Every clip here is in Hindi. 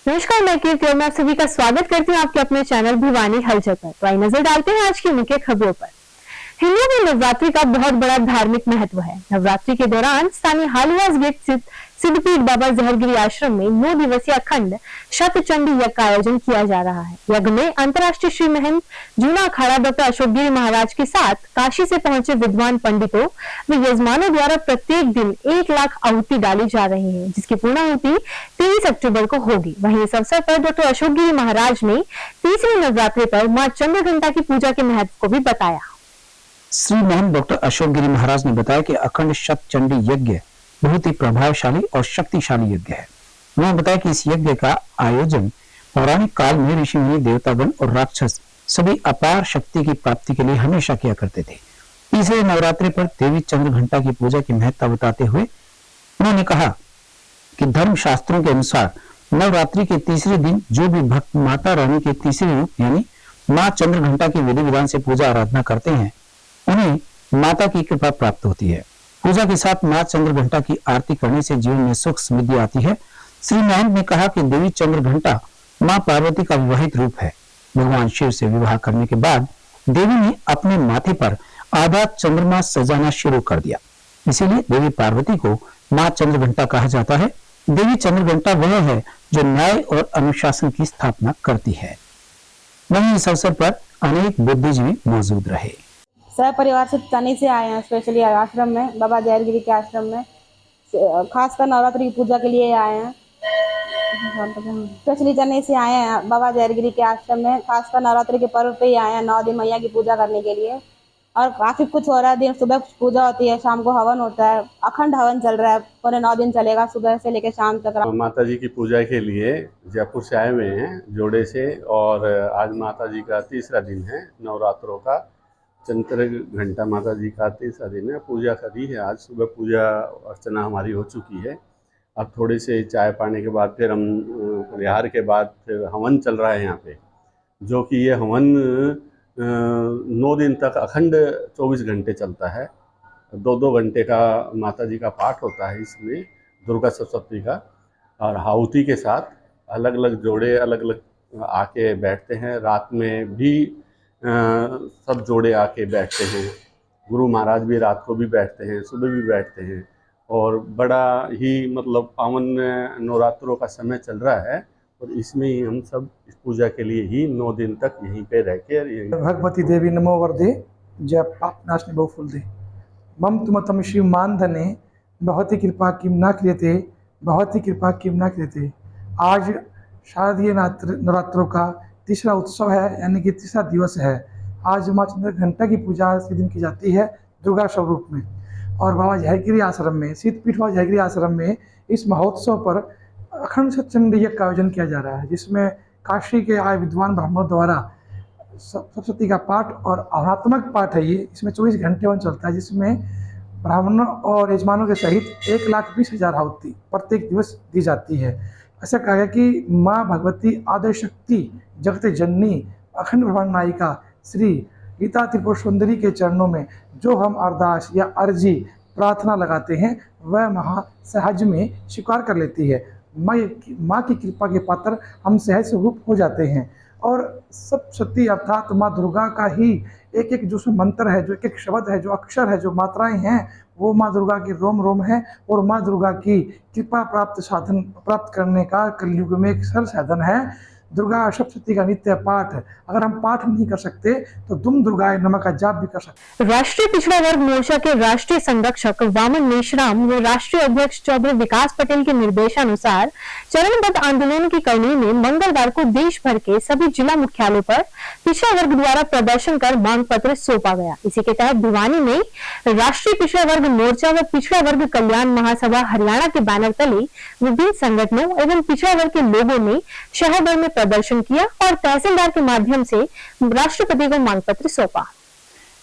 नमस्कार, मैं कीर्ति और मैं आप सभी का स्वागत करती हूँ आपके अपने चैनल भिवानी हलचल पर। तो आइए नजर डालते हैं आज की मुख्य खबरों पर। हिंदुओं में नवरात्रि का बहुत बड़ा धार्मिक महत्व है। नवरात्रि के दौरान स्थानीय हालुआस गेट स्थित सिद्धपीठ बाबा जहरगिरी आश्रम में 9 दिवसीय अखंड शतचंडी यज्ञ का आयोजन किया जा रहा है। यज्ञ में अंतर्राष्ट्रीय श्री महंत जूना अखाड़ा डॉक्टर अशोक गिरी महाराज के साथ काशी से पहुंचे विद्वान पंडितों व यजमानों द्वारा प्रत्येक दिन 1 लाख आहुति डाली जा रही है, जिसकी पूर्णाहुति 23 अक्टूबर को होगी। वहीं इस अवसर पर डॉक्टर अशोक गिरी महाराज ने तीसरी नवरात्रि पर मां चंद्रघंटा की पूजा के महत्व को भी बताया। श्री महंत डॉक्टर अशोक गिरी महाराज ने बताया कि अखंड शतचंडी यज्ञ बहुत ही प्रभावशाली और शक्तिशाली यज्ञ है। उन्होंने बताया कि इस यज्ञ का आयोजन पौराणिक काल में ऋषि मुनि, देवतागण और राक्षस सभी अपार शक्ति की प्राप्ति के लिए हमेशा किया करते थे। तीसरे नवरात्रि पर देवी चंद्रघंटा की पूजा की महत्ता बताते हुए उन्होंने कहा कि धर्म शास्त्रों के अनुसार नवरात्रि के तीसरे दिन जो भी भक्त माता रानी के तीसरे रूप यानी माँ चंद्रघंटा की विधि विधान से पूजा आराधना करते हैं, उन्हें माता की कृपा प्राप्त होती है। पूजा के साथ मां चंद्रघंटा की आरती करने से जीवन में सुख समृद्धि आती है। श्री महंत ने कहा कि देवी चंद्रघंटा मां पार्वती का विवाहित रूप है। भगवान शिव से विवाह करने के बाद देवी ने अपने माथे पर आधा चंद्रमा सजाना शुरू कर दिया, इसीलिए देवी पार्वती को मां चंद्रघंटा कहा जाता है। देवी चंद्रघंटा वह है जो न्याय और अनुशासन की स्थापना करती है। वहीं इस अवसर पर अनेक बुद्धिजीवी मौजूद रहे। सब परिवार से तनी से आए हैं, स्पेशली आश्रम में, बाबा जहरगिरी के आश्रम में, खासकर नवरात्रि की पूजा के लिए आए हैं। स्पेशली चेन्नई से आए हैं बाबा जहरगिरी के आश्रम में, खासकर नवरात्रि के पर्व पे ही आए हैं 9 दिन मैया की पूजा करने के लिए। और काफ़ी कुछ हो रहा है। दिन सुबह पूजा होती है, शाम को हवन होता है, अखंड हवन चल रहा है, पूरे 9 दिन चलेगा, सुबह से लेकर शाम तक। माता जी की पूजा के लिए जयपुर से आए हुए हैं जोड़े से, और आज माता जी का तीसरा दिन है नवरात्रों का। चंद्रघंटा माता जी का तीसरा दिन है। पूजा करी है, आज सुबह पूजा अर्चना हमारी हो चुकी है। अब थोड़े से चाय पाने के बाद फिर हम विहार के बाद फिर हवन चल रहा है यहाँ पे, जो कि ये हवन 9 दिन तक अखंड 24 घंटे चलता है। 2-2 घंटे का माता जी का पाठ होता है इसमें, दुर्गा सप्तशती का, और आहुति के साथ अलग अलग जोड़े अलग अलग आके बैठते हैं। रात में भी सब जोड़े आके बैठते हैं। गुरु महाराज भी रात को भी बैठते हैं, सुबह भी बैठते हैं, और बड़ा ही मतलब पावन नवरात्रों का समय चल रहा है। और इसमें ही हम सब इस पूजा के लिए ही 9 दिन तक यहीं पे रह के भगवती देवी नमो वरदे जय पाप नाशने बहुफुल दे मम तुम तम शिव मानधने बहुत ही कृपा किम ना क्रियते बहुत ही कृपा किम ना क्रियते। आज शारदीय नवरात्रों का तीसरा उत्सव है, यानी कि तीसरा दिवस है। आज माँ चंद्रघंटा की पूजा आज के दिन की जाती है दुर्गा स्वरूप में, और बाबा जहरगिरी आश्रम में, सिद्धपीठ बाबा जहरगिरी आश्रम में इस महोत्सव पर अखंड शतचंडी यज्ञ का आयोजन किया जा रहा है, जिसमें काशी के आए विद्वान ब्राह्मणों द्वारा सप्तशती का पाठ और आध्यात्मक पाठ है। ये इसमें 24 घंटे वन चलता है, जिसमें ब्राह्मणों और यजमानों के सहित 1,20,000 आहुति प्रत्येक दिवस दी जाती है। ऐसा कहा गया कि माँ भगवती आदि शक्ति जगत जननी अखंड ब्रह्मांड नायिका श्री गीता त्रिपुर सुंदरी के चरणों में जो हम अरदास या अर्जी प्रार्थना लगाते हैं, वह महा सहज में स्वीकार कर लेती है। माँ की कृपा के पात्र हम सहज स्वरूप हो जाते हैं। और सप्तशती अर्थात माँ दुर्गा का ही एक एक जो मंत्र है, जो एक एक शब्द है, जो अक्षर है, जो मात्राएं हैं, वो माँ दुर्गा के रोम रोम है। और माँ दुर्गा की कृपा साधन प्राप्त करने का कलयुग में एक सरल साधन है दुर्गा सप्तशती का नित्य पाठ। अगर हम पाठ नहीं कर सकते तो दुम दुर्गाए नमः का जाप भी कर सकते। राष्ट्रीय पिछड़ा वर्ग मोर्चा के राष्ट्रीय संरक्षक वामन मेश्राम व राष्ट्रीय अध्यक्ष चौधरी विकास पटेल के निर्देशानुसार चरणबद्ध आंदोलन की कड़ी में मंगलवार को देश भर के सभी जिला मुख्यालयों पर पिछड़ा वर्ग द्वारा प्रदर्शन कर मांग पत्र सौंपा गया। इसी के तहत भिवानी में राष्ट्रीय पिछड़ा वर्ग मोर्चा व पिछड़ा वर्ग कल्याण महासभा हरियाणा के बैनर तले विभिन्न संगठनों एवं पिछड़ा वर्ग के लोगों ने शहर भर में प्रदर्शन किया और तहसीलदार के माध्यम से राष्ट्रपति को मांग पत्र सौंपा।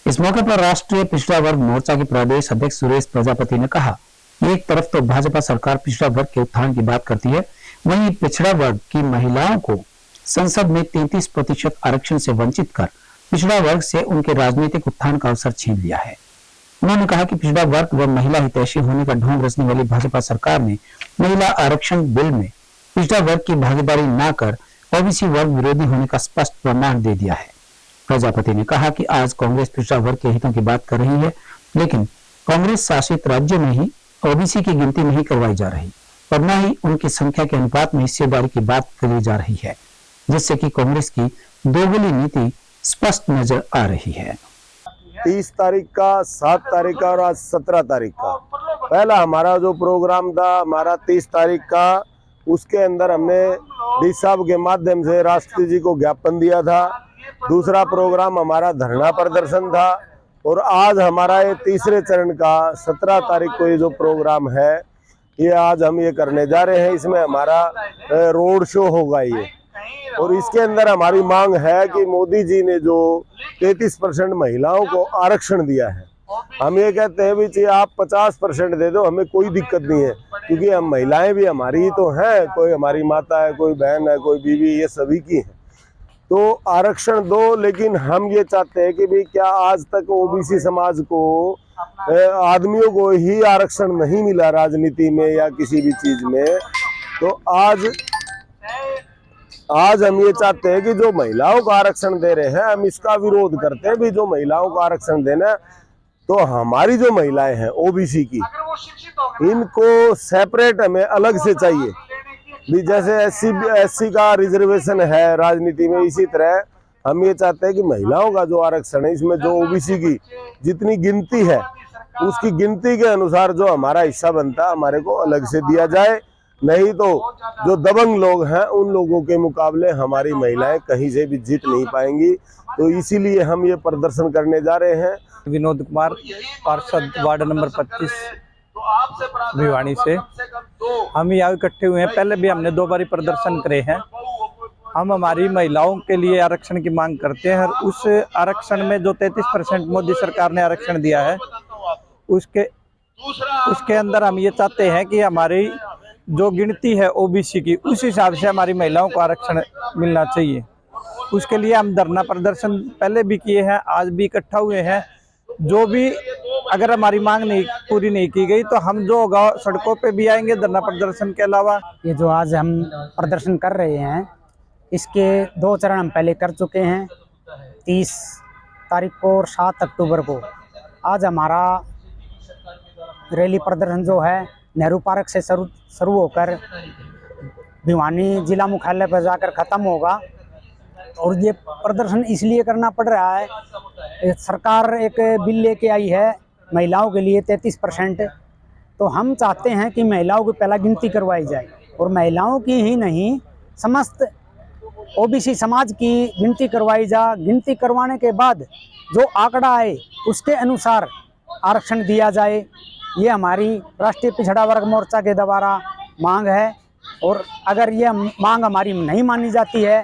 इस मौके पर राष्ट्रीय पिछड़ा वर्ग मोर्चा के प्रदेश अध्यक्ष सुरेश प्रजापति ने कहा, एक तरफ तो भाजपा सरकार पिछड़ा वर्ग के उत्थान की बात करती है, वहीं पिछड़ा वर्ग की महिलाओं को संसद में 33% आरक्षण से वंचित कर पिछड़ा वर्ग से उनके राजनीतिक उत्थान का अवसर छीन लिया है। उन्होंने कहा कि पिछड़ा वर्ग व महिला हितैषी होने का ढोंग रचने वाली भाजपा सरकार ने महिला आरक्षण बिल में पिछड़ा वर्ग की भागीदारी न कर ओबीसी वर्ग विरोधी होने का स्पष्ट प्रमाण दे दिया है। प्रजापति ने कहा कि आज कांग्रेस पिछड़ा वर्ग के हितों की बात कर रही है, लेकिन कांग्रेस शासित राज्यों में ही ओबीसी की गिनती नहीं करवाई जा रही और न ही उनकी संख्या के अनुपात में हिस्सेदारी की बात करी जा रही है, जिससे कि कांग्रेस की दोगली नीति स्पष्ट नजर आ रही है। 30 तारीख का, 7 तारीख का और आज 17 तारीख का पहला हमारा जो प्रोग्राम था हमारा 30 तारीख का, उसके अंदर हमने डी साहब के माध्यम से राष्ट्रपति जी को ज्ञापन दिया था। दूसरा प्रोग्राम हमारा धरना प्रदर्शन था और आज हमारा ये तीसरे चरण का 17 तारीख को ये जो प्रोग्राम है ये आज हम ये करने जा रहे हैं। इसमें हमारा रोड शो होगा ये, और इसके अंदर हमारी मांग है कि मोदी जी ने जो 33% महिलाओं को आरक्षण दिया है, हम ये कहते हैं भी चाहिए आप 50% दे दो, हमें कोई दिक्कत नहीं है, क्योंकि हम महिलाएं भी हमारी ही तो हैं, कोई हमारी माता है, कोई बहन है, कोई बीवी, ये सभी की है, तो आरक्षण दो। लेकिन हम ये चाहते हैं कि भाई क्या आज तक ओबीसी समाज को आदमियों को ही आरक्षण नहीं मिला राजनीति में या किसी भी चीज में, तो आज हम ये चाहते हैं कि जो महिलाओं को आरक्षण दे रहे हैं हम इसका विरोध करते हैं। भी जो महिलाओं को आरक्षण देना, तो हमारी जो महिलाएं हैं ओबीसी की, इनको सेपरेट हमें अलग से चाहिए। भी जैसे एससी का रिजर्वेशन है राजनीति में, इसी तरह हम ये चाहते हैं कि महिलाओं का जो आरक्षण है इसमें जो ओबीसी की जितनी गिनती है उसकी गिनती के अनुसार जो हमारा हिस्सा बनता है हमारे को अलग से दिया जाए। नहीं तो जो दबंग लोग हैं उन लोगों के मुकाबले हमारी महिलाएं कहीं से भी जीत नहीं पाएंगी। तो इसीलिए हम ये प्रदर्शन करने जा रहे हैं। विनोद कुमार, पार्षद वार्ड नंबर 25 भिवानी से। हम यहाँ इकट्ठे हुए हैं, पहले भी हमने 2 बार प्रदर्शन करे हैं। हम हमारी महिलाओं के लिए आरक्षण की मांग करते हैं और उस आरक्षण में जो 33% मोदी सरकार ने आरक्षण दिया है उसके अंदर हम ये चाहते हैं कि हमारी जो गिनती है ओबीसी की, उस हिसाब से हमारी महिलाओं को आरक्षण मिलना चाहिए। उसके लिए हम धरना प्रदर्शन पहले भी किए हैं, आज भी इकट्ठा हुए हैं। जो भी अगर हमारी मांग नहीं पूरी नहीं की गई तो हम जो होगा सड़कों पे भी आएंगे धरना प्रदर्शन के अलावा। ये जो आज हम प्रदर्शन कर रहे हैं इसके 2 चरण हम पहले कर चुके हैं, 30 तारीख को और 7 अक्टूबर को। आज हमारा रैली प्रदर्शन जो है नेहरू पार्क से शुरू होकर भिवानी जिला मुख्यालय पर जाकर ख़त्म होगा। और ये प्रदर्शन इसलिए करना पड़ रहा है, सरकार एक बिल लेके आई है महिलाओं के लिए 33%, तो हम चाहते हैं कि महिलाओं की पहला गिनती करवाई जाए और महिलाओं की ही नहीं समस्त ओबीसी समाज की गिनती करवाई जा। गिनती करवाने के बाद जो आंकड़ा आए उसके अनुसार आरक्षण दिया जाए, ये हमारी राष्ट्रीय पिछड़ा वर्ग मोर्चा के द्वारा मांग है। और अगर ये मांग हमारी नहीं मानी जाती है।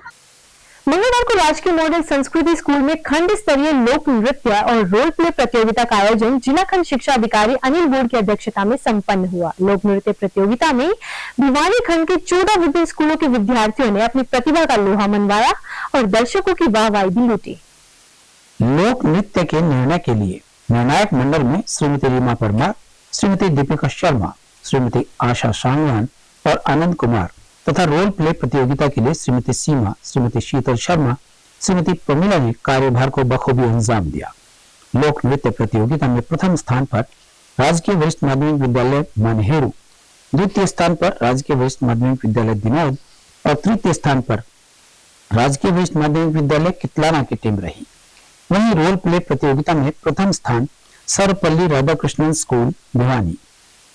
मंगलवार को राजकीय मॉडल संस्कृति स्कूल में खंड स्तरीय लोक नृत्य और रोल प्ले प्रतियोगिता का आयोजन जिला खंड शिक्षा अधिकारी अनिल बोर्ड की अध्यक्षता में संपन्न हुआ। लोक नृत्य प्रतियोगिता में भिवानी खंड के 14 विभिन्न स्कूलों के विद्यार्थियों ने अपनी प्रतिभा का लोहा मनवाया और दर्शकों की वाहवाही भी लूटी। लोक नृत्य के निर्णय के लिए निर्णायक मंडल में श्रीमती रीमा परमार, श्रीमती दीपिका शर्मा, श्रीमती आशा सांगवान और आनंद कुमार तथा रोल प्ले प्रतियोगिता के लिए श्रीमती सीमा, श्रीमती शीतल शर्मा, श्रीमती प्रमिला ने कार्यभार को बखूबी अंजाम दिया। लोक नृत्य प्रतियोगिता में प्रथम स्थान पर राजकीय वरिष्ठ माध्यमिक विद्यालय मानहेरू, द्वितीय स्थान पर राजकीय वरिष्ठ माध्यमिक विद्यालय दिनौद और तृतीय स्थान पर राजकीय वरिष्ठ माध्यमिक विद्यालय कितलाना की टीम रही। वहीं रोल प्ले प्रतियोगिता में प्रथम स्थान सर्वपल्ली राधाकृष्णन स्कूल भिवानी,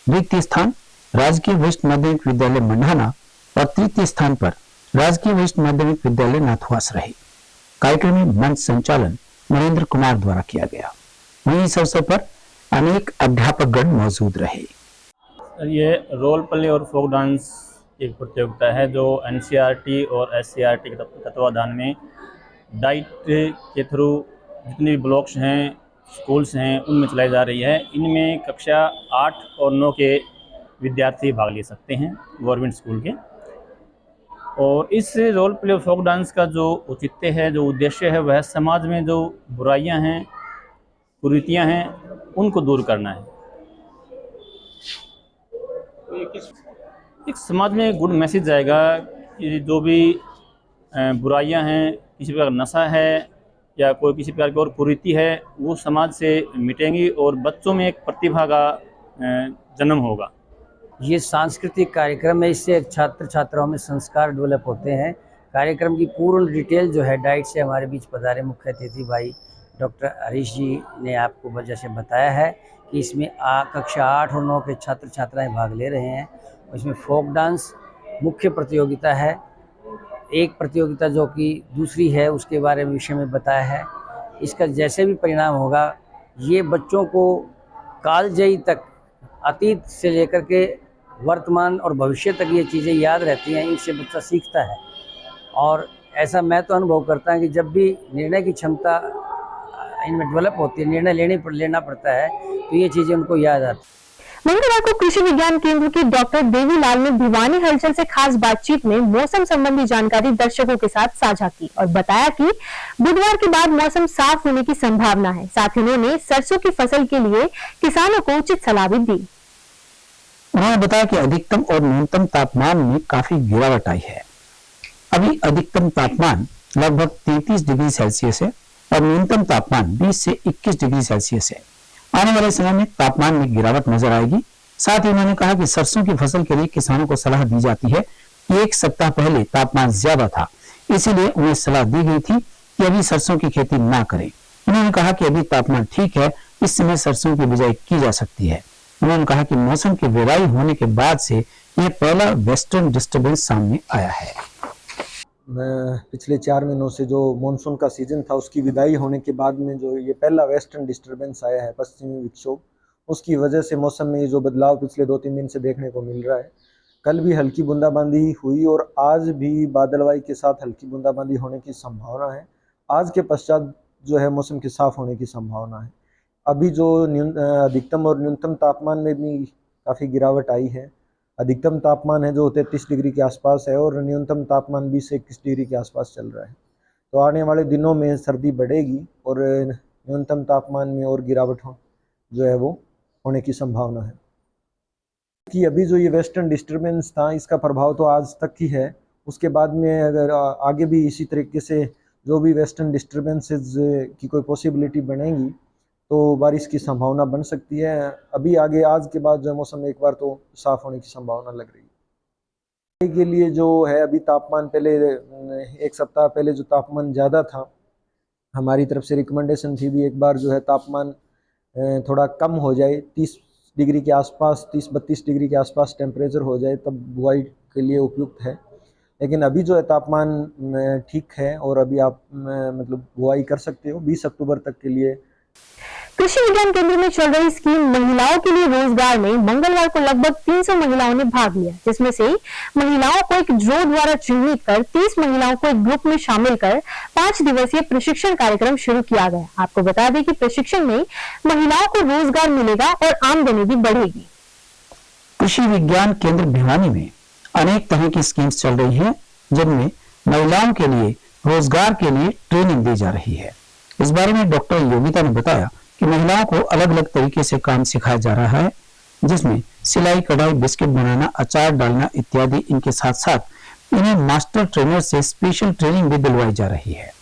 द्वितीय स्थान राजकीय वरिष्ठ माध्यमिक विद्यालय मंडाना और तृतीय स्थान पर राजकीय वरिष्ठ माध्यमिक विद्यालय नाथुआस रहे। कार्यक्रम में मंच संचालन नरेंद्र कुमार द्वारा किया गया। वहीं इस अवसर पर अनेक अध्यापकगण मौजूद रहे। ये रोल प्ले और फोक डांस एक प्रतियोगिता है जो एनसीईआरटी और एससीईआरटी के तत्वाधान में डाइट के थ्रू जितने भी ब्लॉक्स हैं, स्कूल्स हैं, उनमें चलाई जा रही है। इनमें कक्षा 8 और 9 के विद्यार्थी भाग ले सकते हैं गवर्नमेंट स्कूल के। और इस रोल प्ले और फोक डांस का जो औचित्य है, जो उद्देश्य है, वह समाज में जो बुराइयां हैं, कुरीतियां हैं, उनको दूर करना है। एक समाज में गुड मैसेज जाएगा कि जो भी बुराइयां हैं, किसी प्रकार का नशा है या कोई किसी प्रकार की और कुरीति है, वो समाज से मिटेंगी और बच्चों में एक प्रतिभा का जन्म होगा। ये सांस्कृतिक कार्यक्रम है, इससे छात्र छात्राओं में संस्कार डेवलप होते हैं। कार्यक्रम की पूर्ण डिटेल जो है डाइट से हमारे बीच पधारे मुख्य अतिथि भाई डॉक्टर हरीश जी ने आपको वजह से बताया है कि इसमें कक्षा 8 और 9 के छात्र छात्राएं भाग ले रहे हैं। इसमें फोक डांस मुख्य प्रतियोगिता है, एक प्रतियोगिता जो कि दूसरी है उसके बारे में विषय में बताया है। इसका जैसे भी परिणाम होगा, ये बच्चों को कालजयी तक, अतीत से लेकर के वर्तमान और भविष्य तक ये चीज़ें याद रहती हैं, इनसे बच्चा सीखता है। और ऐसा मैं तो अनुभव करता हूँ कि जब भी निर्णय की क्षमता इनमें डेवलप होती है, निर्णय लेना पड़ता है, तो ये चीज़ें उनको याद आती हैं। मंगलवार को कृषि विज्ञान केंद्र की डॉक्टर देवीलाल ने भिवानी हलचल से खास बातचीत में मौसम संबंधी जानकारी दर्शकों के साथ साझा की और बताया कि बुधवार के बाद मौसम साफ होने की संभावना है। साथ ही उन्होंने सरसों की फसल के लिए किसानों को उचित सलाह भी दी। उन्होंने बताया कि अधिकतम और न्यूनतम तापमान में काफी गिरावट आई है। अभी अधिकतम तापमान लगभग 33 डिग्री सेल्सियस है और न्यूनतम तापमान 20 से 21 डिग्री सेल्सियस है। आने वाले समय में तापमान में गिरावट नजर आएगी। साथ ही उन्होंने कहा कि सरसों की फसल के लिए किसानों को सलाह दी जाती है कि एक सप्ताह पहले तापमान ज्यादा था, इसीलिए उन्हें सलाह दी गई थी कि अभी सरसों की खेती ना करें। उन्होंने कहा कि अभी तापमान ठीक है, इस समय सरसों की बिजाई की जा सकती है। उन्होंने कहा कि मौसम की विदाई होने के बाद से यह पहला वेस्टर्न डिस्टर्बेंस सामने आया है। पिछले 4 महीनों से जो मानसून का सीजन था उसकी विदाई होने के बाद में जो ये पहला वेस्टर्न डिस्टर्बेंस आया है, पश्चिमी विक्षोभ, उसकी वजह से मौसम में जो बदलाव पिछले 2-3 दिन से देखने को मिल रहा है। कल भी हल्की बूंदाबांदी हुई और आज भी बादलवाई के साथ हल्की बूंदाबांदी होने की संभावना है। आज के पश्चात जो है मौसम के साफ होने की संभावना है। अभी जो अधिकतम और न्यूनतम तापमान में भी काफ़ी गिरावट आई है। अधिकतम तापमान है जो 33 डिग्री के आसपास है और न्यूनतम तापमान 20 से 21 डिग्री के आसपास चल रहा है। तो आने वाले दिनों में सर्दी बढ़ेगी और न्यूनतम तापमान में और गिरावट जो है वो होने की संभावना है। कि अभी जो ये वेस्टर्न डिस्टर्बेंस था इसका प्रभाव तो आज तक ही है, उसके बाद में अगर आगे भी इसी तरीके से जो भी वेस्टर्न डिस्टर्बेंसेस की कोई पॉसिबिलिटी बनेगी तो बारिश की संभावना बन सकती है। अभी आगे आज के बाद जो मौसम एक बार तो साफ होने की संभावना लग रही है। के लिए जो है अभी तापमान पहले एक सप्ताह पहले जो तापमान ज़्यादा था, हमारी तरफ से रिकमेंडेशन थी भी एक बार जो है तापमान थोड़ा कम हो जाए, 30 डिग्री के आसपास, 30-32 डिग्री के आसपास टेम्परेचर हो जाए तब बुआई के लिए उपयुक्त है। लेकिन अभी जो है तापमान ठीक है और अभी आप मतलब बुआई कर सकते हो 20 अक्टूबर तक के लिए। कृषि विज्ञान केंद्र में चल रही स्कीम महिलाओं के लिए रोजगार में मंगलवार को लगभग 300 महिलाओं ने भाग लिया, जिसमें से महिलाओं को एक ड्रॉ द्वारा चिन्हित कर 30 महिलाओं को एक ग्रुप में शामिल कर 5 दिवसीय प्रशिक्षण कार्यक्रम शुरू किया गया। आपको बता दें कि प्रशिक्षण में महिलाओं को रोजगार मिलेगा और आमदनी भी बढ़ेगी। कृषि विज्ञान केंद्र भिवानी में अनेक तरह की स्कीम्स चल रही है, जिनमें महिलाओं के लिए रोजगार के लिए ट्रेनिंग दी जा रही है। इस बारे में डॉक्टर योगिता ने बताया कि महिलाओं को अलग अलग तरीके से काम सिखाया जा रहा है, जिसमें सिलाई, कढ़ाई, बिस्किट बनाना, अचार डालना इत्यादि। इनके साथ साथ इन्हें मास्टर ट्रेनर से स्पेशल ट्रेनिंग भी दिलवाई जा रही है।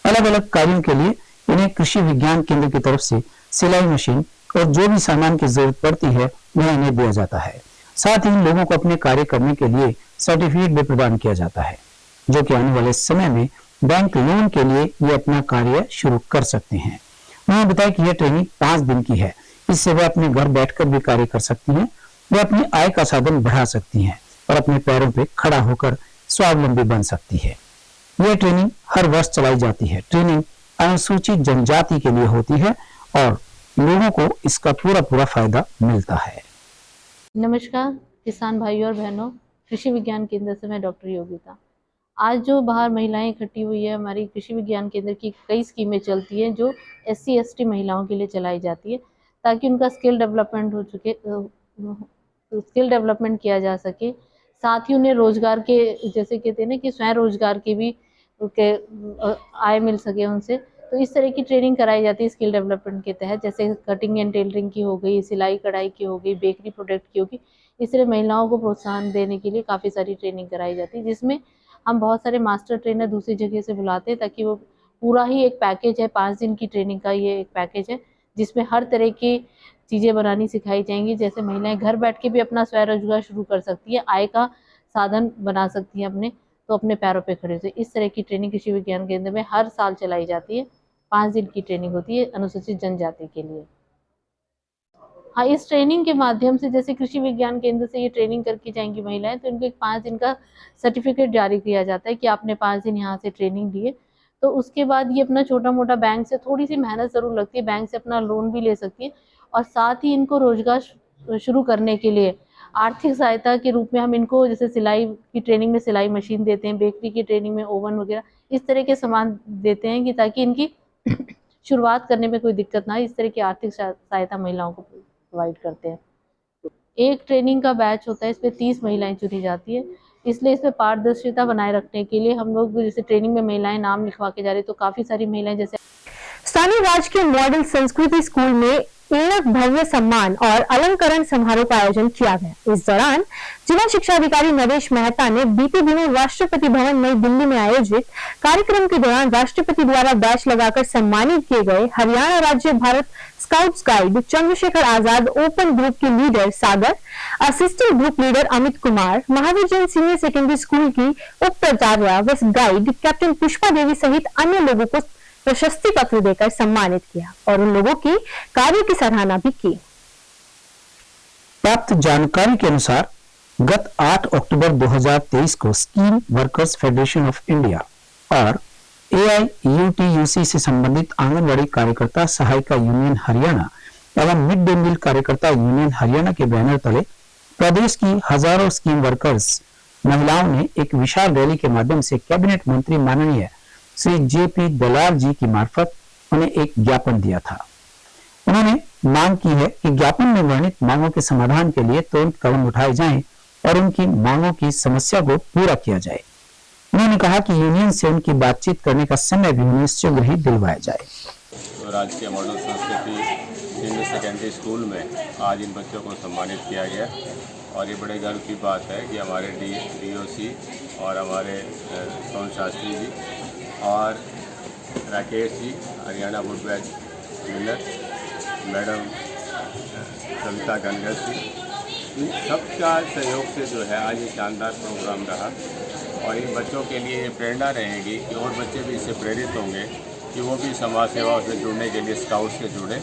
अलग अलग कार्यों के लिए इन्हें कृषि विज्ञान केंद्र की तरफ से सिलाई मशीन और जो भी सामान की जरूरत पड़ती है वह इन्हें दिया जाता है। साथ ही इन लोगों को अपने कार्य करने के लिए सर्टिफिकेट भी प्रदान किया जाता है, जो कि आने वाले समय में बैंक लोन के लिए ये अपना कार्य शुरू कर सकते हैं। उन्होंने बताया कि यह ट्रेनिंग 5 दिन की है। इससे वे अपने घर बैठकर भी कार्य कर सकती हैं, वे अपनी आय का साधन बढ़ा सकती हैं और अपने पैरों पे खड़ा होकर स्वावलंबी बन सकती है। यह ट्रेनिंग हर वर्ष चलाई जाती है। ट्रेनिंग अनुसूचित जनजाति के लिए होती है और लोगों को इसका पूरा फायदा मिलता है। नमस्कार किसान भाइयों और बहनों, कृषि विज्ञान केंद्र से मैं डॉक्टर योगिता। आज जो बाहर महिलाएं इकट्ठी हुई है, हमारी कृषि विज्ञान केंद्र की कई स्कीमें चलती हैं जो SC/ST महिलाओं के लिए चलाई जाती है, ताकि उनका स्किल डेवलपमेंट किया जा सके। साथ ही उन्हें रोजगार के, जैसे कहते हैं ना कि स्वयं रोजगार के भी आय मिल सके उनसे, तो इस तरह की ट्रेनिंग कराई जाती है स्किल डेवलपमेंट के तहत, जैसे कटिंग एंड टेलरिंग की हो गई, सिलाई कढ़ाई की हो गई, बेकरी प्रोडक्ट की होगी। इस तरह महिलाओं को प्रोत्साहन देने के लिए काफ़ी सारी ट्रेनिंग कराई जाती है, जिसमें हम बहुत सारे मास्टर ट्रेनर दूसरी जगह से बुलाते हैं, ताकि वो पूरा ही एक पैकेज है, 5 दिन की ट्रेनिंग का ये एक पैकेज है, जिसमें हर तरह की चीज़ें बनानी सिखाई जाएंगी। जैसे महिलाएं घर बैठ के भी अपना स्वरोजगार शुरू कर सकती है, आय का साधन बना सकती है अपने, तो अपने पैरों पे खड़े हो। इस तरह की ट्रेनिंग कृषि विज्ञान केंद्र में हर साल चलाई जाती है। 5 दिन की ट्रेनिंग होती है अनुसूचित जनजाति के लिए। हाँ, इस ट्रेनिंग के माध्यम से जैसे कृषि विज्ञान केंद्र से ये ट्रेनिंग करके जाएंगी महिलाएं, तो इनको एक 5 दिन का सर्टिफिकेट जारी किया जाता है कि आपने 5 दिन यहाँ से ट्रेनिंग लिए। तो उसके बाद ये अपना छोटा मोटा बैंक से, थोड़ी सी मेहनत ज़रूर लगती है, बैंक से अपना लोन भी ले सकती है, और साथ ही इनको रोजगार शुरू करने के लिए आर्थिक सहायता के रूप में हम इनको, जैसे सिलाई की ट्रेनिंग में सिलाई मशीन देते हैं, बेकरी की ट्रेनिंग में ओवन वगैरह इस तरह के सामान देते हैं, कि ताकि इनकी शुरुआत करने में कोई दिक्कत ना आए। इस तरह की आर्थिक सहायता महिलाओं को प्रोवाइड करते हैं। एक ट्रेनिंग का बैच होता है, इसमें 30 महिलाएं चुनी जाती है, इसलिए इसमें पारदर्शिता बनाए रखने के लिए हम लोग जैसे ट्रेनिंग में महिलाएं नाम लिखवा के जा रही, तो काफ़ी सारी महिलाएं जैसे स्थानीय राजकीय मॉडल संस्कृति स्कूल में एक भव्य सम्मान और अलंकरण समारोह का आयोजन किया गया। इस दौरान जिला शिक्षा अधिकारी नरेश मेहता ने बीते दिनों राष्ट्रपति भवन नई दिल्ली में आयोजित कार्यक्रम के दौरान राष्ट्रपति द्वारा बैच लगाकर सम्मानित किए गए हरियाणा राज्य Bharat scouts guide Chandrashekhar Azad open group के leader Sagar, assistant group leader Amit Kumar, Mahavir Jain senior secondary school की उप प्राचार्य व गाइड कैप्टन पुष्पा देवी सहित अन्य लोगों को प्रशस्ति पत्र देकर सम्मानित किया और उन लोगों की कार्य की सराहना भी की। प्राप्त जानकारी के अनुसार गत 8 अक्टूबर 2023 को scheme workers federation of India और AIUTUC से संबंधित आंगनबाड़ी कार्यकर्ता सहायिका यूनियन हरियाणा एवं मिड डे मील कार्यकर्ता यूनियन हरियाणा के बैनर तले प्रदेश की हजारों स्कीम वर्कर्स महिलाओं ने एक विशाल रैली के माध्यम से कैबिनेट मंत्री माननीय श्री JP दलाल जी की मार्फत उन्हें एक ज्ञापन दिया था। उन्होंने मांग की है कि ज्ञापन में वर्णित मांगों के समाधान के लिए तुरंत कदम उठाए जाएं और उनकी मांगों की समस्या को पूरा किया जाए। उन्होंने कहा कि यूनियन से उनकी बातचीत करने का समय भी उन्हें शीघ्र ही दिलवाया जाए। तो राजकीय मॉडल संस्कृति सीनियर सेकेंडरी स्कूल में आज इन बच्चों को सम्मानित किया गया और ये बड़े गर्व की बात है कि हमारे DOC और हमारे सोन शास्त्री जी और Rakesh ji Haryana wood badge winner, madam Kavita Gangar ji, इन सबका सहयोग से जो है आज ये शानदार प्रोग्राम रहा और इन बच्चों के लिए ये प्रेरणा रहेगी कि और बच्चे भी इससे प्रेरित होंगे कि वो भी समाज सेवा से जुड़ने के लिए स्काउट से जुड़े।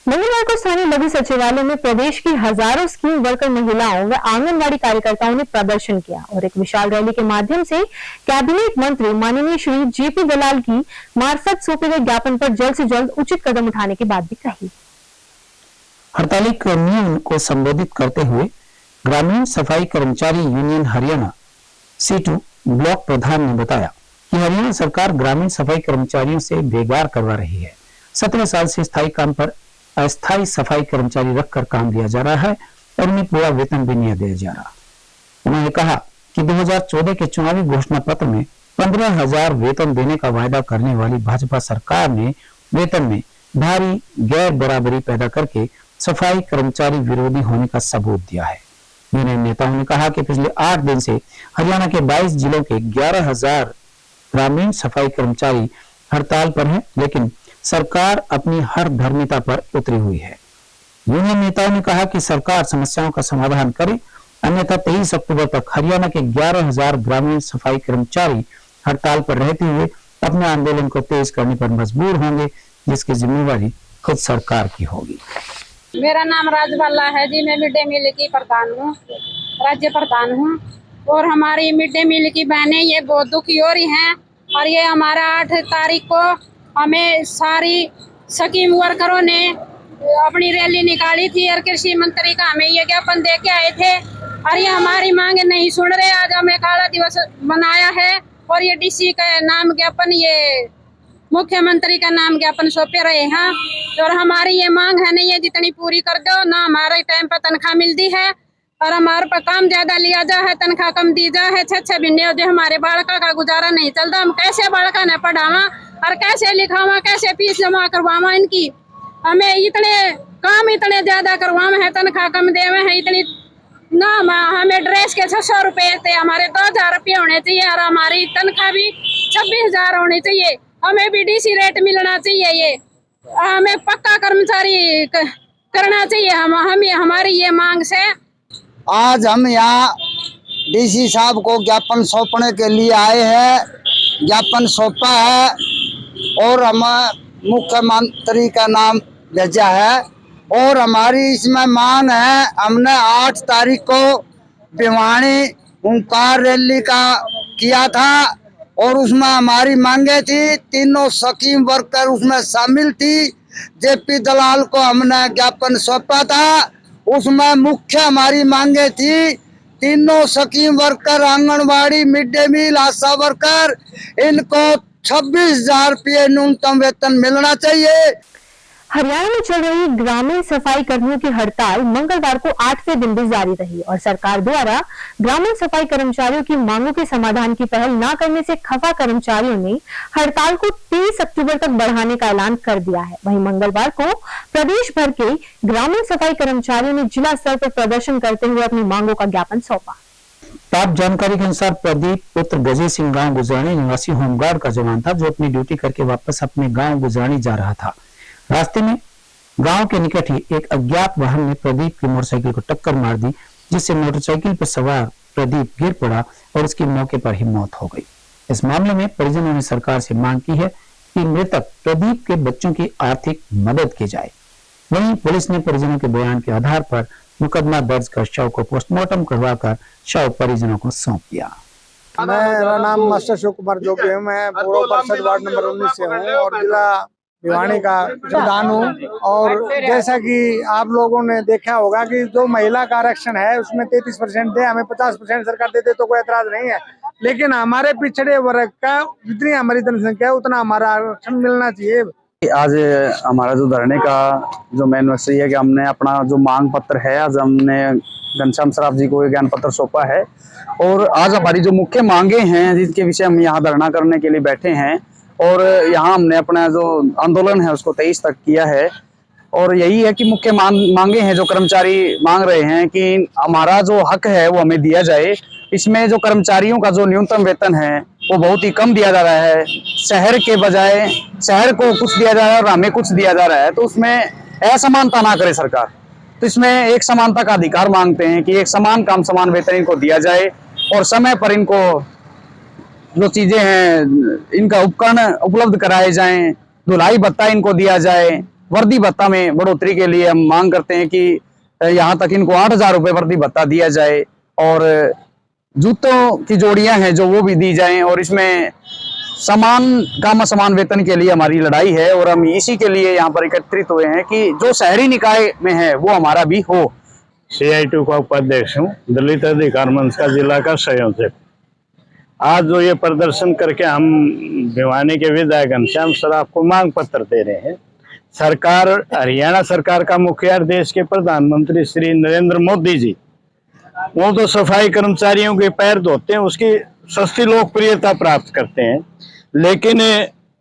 मंगलवार को स्थानीय लघु सचिवालय में प्रदेश की हजारों स्कीम वर्कर महिलाओं व आंगनबाड़ी कार्यकर्ताओं ने प्रदर्शन किया और एक विशाल रैली के माध्यम से कैबिनेट मंत्री माननीय श्री JP दलाल की मार्फत सौंपे गए ज्ञापन पर जल्द से जल्द उचित कदम उठाने की बात भी कही। हड़ताली कर्मियों को संबोधित करते हुए ग्रामीण सफाई कर्मचारी यूनियन हरियाणा C2 ब्लॉक प्रधान ने बताया कि हरियाणा सरकार ग्रामीण सफाई कर्मचारियों से बेगार करवा रही है। 17 साल से स्थायी काम पर अस्थायी सफाई कर्मचारी रखकर काम लिया जा रहा है और उन्हें पूरा वेतन भी नहीं दिया जा रहा। उन्होंने कहा कि 2014 के चुनावी घोषणा पत्र में 15,000 वेतन देने का वायदा करने वाली भाजपा सरकार ने वेतन में भारी गैर बराबरी पैदा करके सफाई कर्मचारी विरोधी होने का सबूत दिया है। यूनियन नेताओं ने कहा कि पिछले 8 दिन से हरियाणा के 22 जिलों के 11,000 ग्रामीण सफाई कर्मचारी हड़ताल पर हैं, लेकिन सरकार अपनी हर धर्मिता पर उतरी हुई है। यूनियन नेताओं ने कहा कि सरकार समस्याओं का समाधान करे, अन्यथा 23 अक्टूबर तक हरियाणा के 11,000 ग्रामीण सफाई कर्मचारी हड़ताल पर रहते हुए अपने आंदोलन को तेज करने पर मजबूर होंगे, जिसकी जिम्मेवारी खुद सरकार की होगी। मेरा नाम राजबाला है जी, मैं मिड डे मील की प्रधान हूँ, राज्य प्रधान हूँ और हमारी मिड डे मील की बहनें ये बहुत दुखी हो रही हैं और ये हमारा 8 तारीख को हमें सारी स्कीम वर्करों ने अपनी रैली निकाली थी और कृषि मंत्री का हमें ये ज्ञापन दे के आए थे और ये हमारी मांग नहीं सुन रहे। आज हमें काला दिवस मनाया है और ये DC का नाम ज्ञापन, ये मुख्यमंत्री का नाम ज्ञापन सौंपे रहे हैं और हमारी ये मांग है नहीं है जितनी पूरी कर दो ना, हमारे टाइम पर तनख्वाह मिलती है और हमारे पर काम ज्यादा लिया जा है, तनख्वाह कम दी जा है। 6 महीने जो हमारे बालका का गुजारा नहीं चलता, हम कैसे बालका ने पढ़ावा और कैसे लिखावा, कैसे फीस जमा करवावा इनकी। हमें इतने काम इतने ज्यादा करवावे हैं, तनख्वाह कम देवे हैं इतनी ना। हमें ड्रेस के 600 रुपए थे, हमारे 2000 रुपये होने चाहिए और हमारी तनख्वाह भी 26,000 होनी चाहिए। हमें भी डीसी रेट मिलना चाहिए। ये हमें पक्का कर्मचारी करना चाहिए। हमें हमारी ये मांग से आज हम यहाँ डीसी साहब को ज्ञापन सौंपने के लिए आए हैं। ज्ञापन सौंपा है और हम मुख्यमंत्री का नाम भेजा है और हमारी इसमें मांग है। हमने 8 तारीख को भिवानी ओंकार रैली का किया था और उसमें हमारी मांगे थी, तीनों स्कीम वर्कर उसमें शामिल थी। जेपी दलाल को हमने ज्ञापन सौंपा था, उसमें मुख्य हमारी मांगे थी तीनों scheme worker, anganwadi, mid day meal, ASHA worker, इनको 26,000 रुपये न्यूनतम वेतन मिलना चाहिए। हरियाणा में चल रही ग्रामीण सफाई कर्मियों की हड़ताल मंगलवार को 8वें दिन भी जारी रही और सरकार द्वारा ग्रामीण सफाई कर्मचारियों की मांगों के समाधान की पहल न करने से खफा कर्मचारियों ने हड़ताल को 30 अक्टूबर तक बढ़ाने का ऐलान कर दिया है। वहीं मंगलवार को प्रदेश भर के ग्रामीण सफाई कर्मचारियों ने जिला स्तर पर प्रदर्शन करते हुए अपनी मांगों का ज्ञापन सौंपा। प्राप्त जानकारी के अनुसार प्रदीप पुत्र गजे सिंह गांव गुजरानी निवासी होमगार्ड का जवान था, जो अपनी ड्यूटी करके वापस अपने गांव गुजरानी जा रहा था। रास्ते में गांव के निकट ही एक अज्ञात वाहन ने प्रदीप की मोटरसाइकिल को टक्कर मार दी, जिससे मोटरसाइकिल पर सवार प्रदीप गिर पड़ा और उसकी मौके पर ही मौत हो गई। इस मामले में परिजनों ने सरकार से मांग की है कि मृतक प्रदीप के बच्चों की आर्थिक मदद की जाए। वहीं पुलिस ने परिजनों के बयान के आधार पर मुकदमा दर्ज कर शव को पोस्टमार्टम करवाकर शव परिजनों को सौंप दिया। मेरा नाम मास्टर शिव कुमार जोगी है। मैं पूर्व पार्षद वार्ड नंबर 19 से हूँ और जिला भिवानी का प्रधान हूँ। और जैसा कि आप लोगों ने देखा होगा कि जो महिला का आरक्षण है उसमें 33% है, हमें 50% सरकार देते तो कोई ऐतराज नहीं है, लेकिन हमारे पिछड़े वर्ग का जितनी हमारी जनसंख्या है उतना हमारा आरक्षण मिलना चाहिए। आज हमारा जो धरने का जो मेन विषय है कि हमने अपना जो मांग पत्र है, आज हमने घनश्याम सराफ जी को ज्ञान पत्र सौंपा है और आज हमारी जो मुख्य मांगे हैं जिसके विषय हम यहाँ धरना करने के लिए बैठे हैं और यहाँ हमने अपना जो आंदोलन है उसको 23 तक किया है। और यही है कि मुख्य मांगे हैं जो कर्मचारी मांग रहे हैं कि हमारा जो हक है वो हमें दिया जाए। इसमें जो कर्मचारियों का जो न्यूनतम वेतन है वो बहुत ही कम दिया जा रहा है। शहर के बजाय शहर को कुछ दिया जा रहा है और हमें कुछ दिया जा रहा है, तो उसमें असमानता ना करे सरकार। तो इसमें एक समानता का अधिकार मांगते हैं कि एक समान काम समान वेतन इनको दिया जाए और समय पर इनको जो चीजें हैं इनका उपकरण उपलब्ध कराए जाएं, धुलाई भत्ता इनको दिया जाए। वर्दी भत्ता में बढ़ोतरी के लिए हम मांग करते हैं कि यहाँ तक इनको 8,000 रुपये वर्दी भत्ता दिया जाए और जूतों की जोड़ियां हैं जो वो भी दी जाएं। और इसमें समान काम समान वेतन के लिए हमारी लड़ाई है और हम इसी के लिए यहाँ पर एकत्रित हुए हैं कि जो शहरी निकाय में है वो हमारा भी हो। CITU का उपाध्यक्ष हूँ, दलित अधिकार मंच का जिला का संयोजक। आज जो ये प्रदर्शन करके हम भिवानी के विधायक घनश्याम सराफ को मांग पत्र दे रहे हैं। सरकार, हरियाणा सरकार का मुखिया, देश के प्रधानमंत्री श्री नरेंद्र मोदी जी, वो तो सफाई कर्मचारियों के पैर धोते हैं, उसकी सस्ती लोकप्रियता प्राप्त करते हैं, लेकिन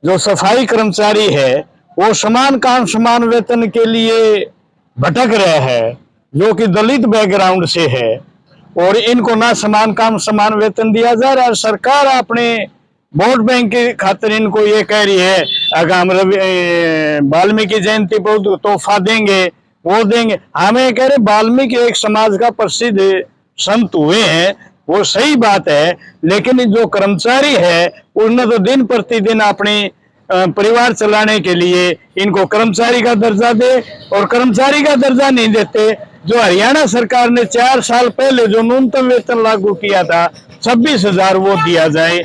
जो सफाई कर्मचारी है वो समान काम समान वेतन के लिए भटक रहे हैं, जो कि दलित बैकग्राउंड से है और इनको ना समान काम समान वेतन दिया जा रहा है। सरकार अपने वोट बैंक के खातिर इनको ये कह रही है आगामी वाल्मीकि जयंती पर तोहफा देंगे, वो देंगे। हमें कह रहे वाल्मीकि एक समाज का प्रसिद्ध संत हुए हैं, वो सही बात है, लेकिन जो कर्मचारी है उन्हें तो दिन प्रतिदिन अपने परिवार चलाने के लिए इनको कर्मचारी का दर्जा दे और कर्मचारी का दर्जा नहीं देते। जो हरियाणा सरकार ने 4 साल पहले जो न्यूनतम वेतन लागू किया था 26,000 वो दिया जाए।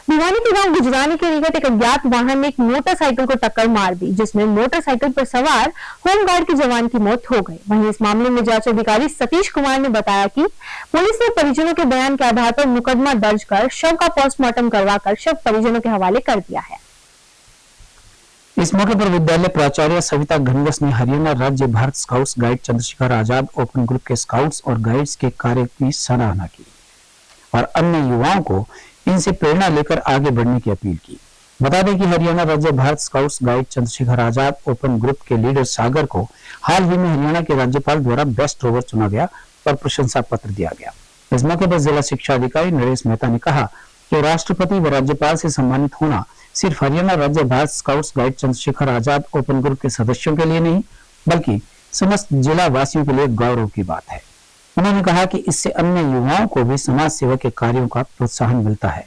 भिवानी के गांव गुजरानी के निकट एक अज्ञात वाहन ने एक मोटरसाइकिल को टक्कर मार दी, जिसमें मोटरसाइकिल पर सवार होमगार्ड के जवान की मौत हो गई। वहीं इस मामले में जांच अधिकारी सतीश कुमार ने बताया कि पुलिस ने परिजनों के बयान के आधार पर मुकदमा दर्ज कर शव का पोस्टमार्टम करवाकर शव परिजनों के हवाले कर दिया है। इस मौके पर विद्यालय प्राचार्य सविता घनवस ने हरियाणा राज्य Bharat scouts guide Chandrashekhar Azad open group के स्काउट्स और गाइड्स के कार्य की सराहना की और अन्य युवाओं को इनसे प्रेरणा लेकर आगे बढ़ने की अपील की। बता दें कि हरियाणा राज्य Bharat scouts guide Chandrashekhar Azad open group के लीडर सागर को हाल ही में हरियाणा के राज्यपाल द्वारा बेस्ट रोवर चुना गया और प्रशंसा पत्र दिया गया। इस मौके पर जिला शिक्षा अधिकारी नरेश मेहता ने कहा कि राष्ट्रपति व राज्यपाल से सम्मानित होना सिर्फ हरियाणा राज्य Bharat scouts guide Chandrashekhar Azad open group के सदस्यों के लिए नहीं बल्कि समस्त जिला वासियों के लिए गौरव की बात है। उन्होंने कहा कि इससे अन्य युवाओं को भी समाज सेवा के कार्यों का प्रोत्साहन मिलता है।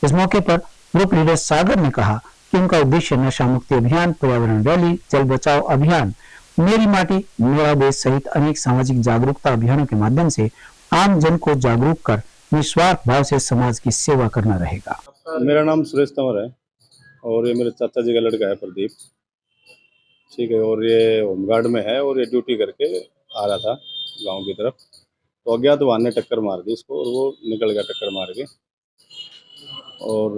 इस मौके पर ग्रुप लीडर सागर ने कहा कि उनका उद्देश्य नशा मुक्ति अभियान, पर्यावरण रैली, जल बचाओ अभियान, मेरी माटी मेरा देश सहित अनेक सामाजिक जागरूकता अभियानों के माध्यम से आम जन को जागरूक कर निस्वार्थ भाव से समाज की सेवा करना रहेगा। मेरा नाम सुरेश तंवर है और ये मेरे चाचा जी का लड़का है प्रदीप, ठीक है। और ये होमगार्ड में है और ये ड्यूटी करके आ रहा था गांव की तरफ, तो अज्ञात वाहन ने टक्कर मार दी इसको और वो निकल गया टक्कर मार के। और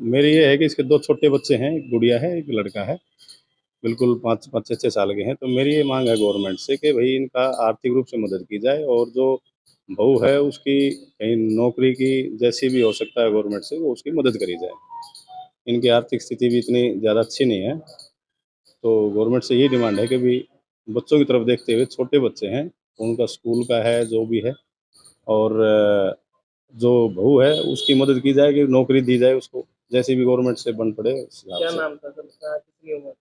मेरी ये है कि इसके 2 छोटे बच्चे हैं, एक गुड़िया है एक लड़का है, बिल्कुल 5-6 साल के हैं। तो मेरी ये मांग है गवर्नमेंट से कि भाई इनका आर्थिक रूप से मदद की जाए और जो बहू है उसकी कहीं नौकरी की जैसी भी हो सकता है गवर्नमेंट से वो उसकी मदद करी जाए। इनकी आर्थिक स्थिति भी इतनी ज़्यादा अच्छी नहीं है, तो गवर्नमेंट से ये डिमांड है कि भी बच्चों की तरफ देखते हुए, छोटे बच्चे हैं, उनका स्कूल का है जो भी है, और जो बहू है उसकी मदद की जाए कि नौकरी दी जाए उसको, जैसे भी गवर्नमेंट से बन पड़े। क्या नाम था सर? कितनी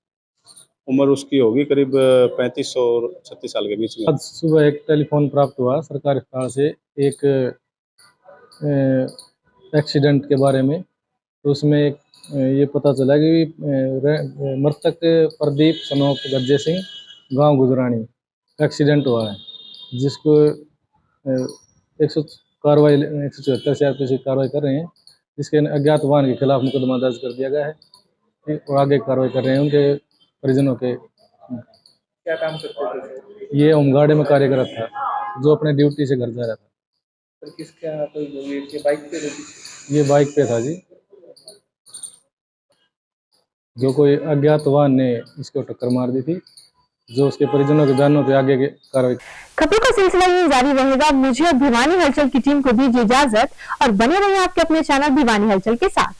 उम्र उसकी होगी करीब 35 और 36 साल के बीच में। आज सुबह एक टेलीफोन प्राप्त हुआ सरकारी अस्पताल से एक एक्सीडेंट के बारे में। तो उसमें ये पता चला कि मृतक प्रदीप सनोप गज्जे सिंह गांव गुजरानी एक्सीडेंट हुआ है, जिसको 174 से आप कार्रवाई कर रहे हैं, जिसके अज्ञात वाहन के खिलाफ मुकदमा दर्ज कर दिया गया है और आगे कार्रवाई कर रहे हैं उनके परिजनों के। क्या काम करते थे? ये होमगार्ड में कार्यरत था, जो अपने ड्यूटी से घर जा रहा था। सर किसका कोई ये बाइक पे थी? ये बाइक पे था जी, जो कोई अज्ञात वाहन ने इसको टक्कर मार दी थी, जो उसके परिजनों के बयानों पे आगे कार्रवाई। खबरों का सिलसिला ये जारी रहेगा। मुझे और भिवानी हलचल की टीम को दीजिए इजाजत और बने रहिए आपके अपने चैनल भिवानी हलचल के साथ।